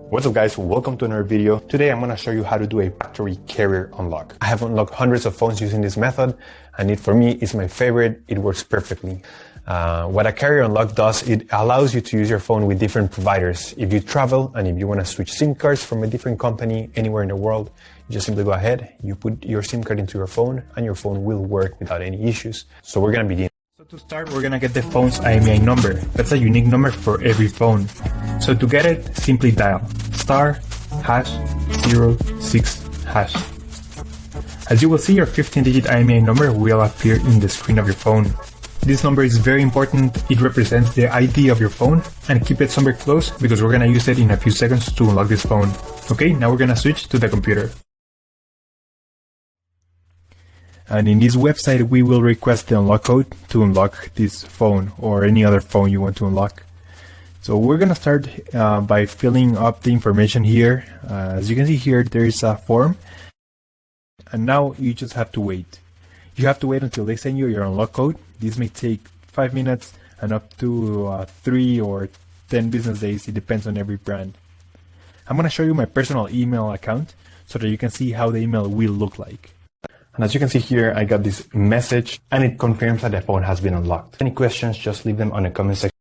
What's up guys, welcome to another video. Today I'm going to show you how to do a factory carrier unlock. I have unlocked hundreds of phones using this method and for me it's my favorite. It works perfectly. What a carrier unlock does, it allows you to use your phone with different providers. If you travel and if you want to switch SIM cards from a different company anywhere in the world, you just simply go ahead, you put your SIM card into your phone and your phone will work without any issues. So we're going to begin. So to start, we're going to get the phone's IMEI number. That's a unique number for every phone. So to get it, simply dial *#06#. As you will see, your 15-digit IMEI number will appear in the screen of your phone. This number is very important. It represents the ID of your phone, and keep it somewhere close because we're going to use it in a few seconds to unlock this phone. Okay, now we're going to switch to the computer. And in this website, we will request the unlock code to unlock this phone or any other phone you want to unlock. So we're going to start by filling up the information here. As you can see here, there is a form. And now you just have to wait. You have to wait until they send you your unlock code. This may take 5 minutes and up to 3 or 10 business days. It depends on every brand. I'm going to show you my personal email account so that you can see how the email will look like. And as you can see here, I got this message and it confirms that the phone has been unlocked. Any questions, just leave them on the comment section.